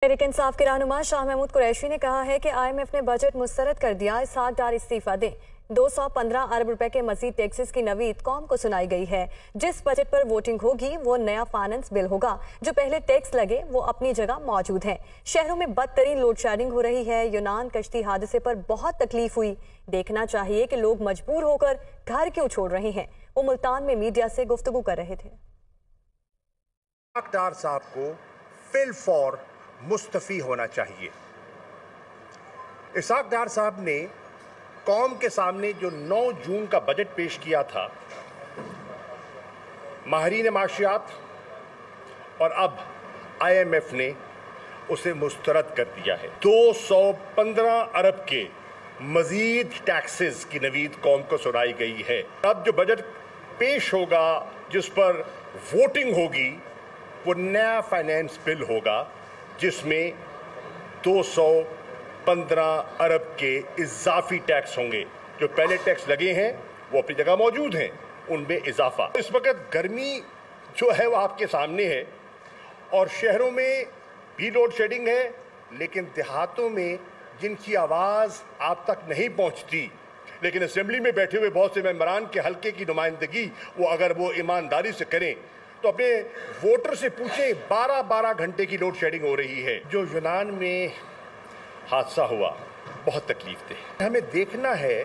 तहरीक इंसाफ के रहनुमा शाह महमूद कुरैशी ने कहा है कि IMF ने बजट मुस्तरद कर दिया, इसहाक डार इस्तीफा दें। 215 अरब रुपए के मजीद टैक्सेस की नवीद कौम को सुनाई गई है। जिस बजट पर वोटिंग होगी वो नया फाइनेंस बिल होगा। जो पहले टैक्स लगे वो अपनी जगह मौजूद है। शहरों में बदतरीन लोड शेडिंग हो रही है। यूनान कश्ती हादसे पर बहुत तकलीफ हुई। देखना चाहिए कि लोग मजबूर होकर घर क्यों छोड़ रहे हैं। वो मुल्तान में मीडिया से गुफ्तगू कर रहे थे। डार साहब को फिल फॉर मुस्तफी होना चाहिए। इसहाक डार साहब ने कौम के सामने जो 9 जून का बजट पेश किया था, माहिरीन माशियात और अब IMF ने उसे मुस्तरद कर दिया है। 215 अरब के मजीद टैक्सेस की नवीद कौम को सुनाई गई है। अब जो बजट पेश होगा, जिस पर वोटिंग होगी, वो नया फाइनेंस बिल होगा जिसमें 215 अरब के इजाफी टैक्स होंगे। जो पहले टैक्स लगे हैं वो अपनी जगह मौजूद हैं, उनमें इजाफा। इस वक्त गर्मी जो है वो आपके सामने है और शहरों में भी लोड शेडिंग है, लेकिन देहातों में जिनकी आवाज़ आप तक नहीं पहुंचती, लेकिन असेंबली में बैठे हुए बहुत से मेंबरान के हल्के की नुमाइंदगी वो अगर वो ईमानदारी से करें तो अपने वोटर से पूछें, 12-12 घंटे की लोड शेडिंग हो रही है। जो यूनान में हादसा हुआ बहुत तकलीफ दे। हमें देखना है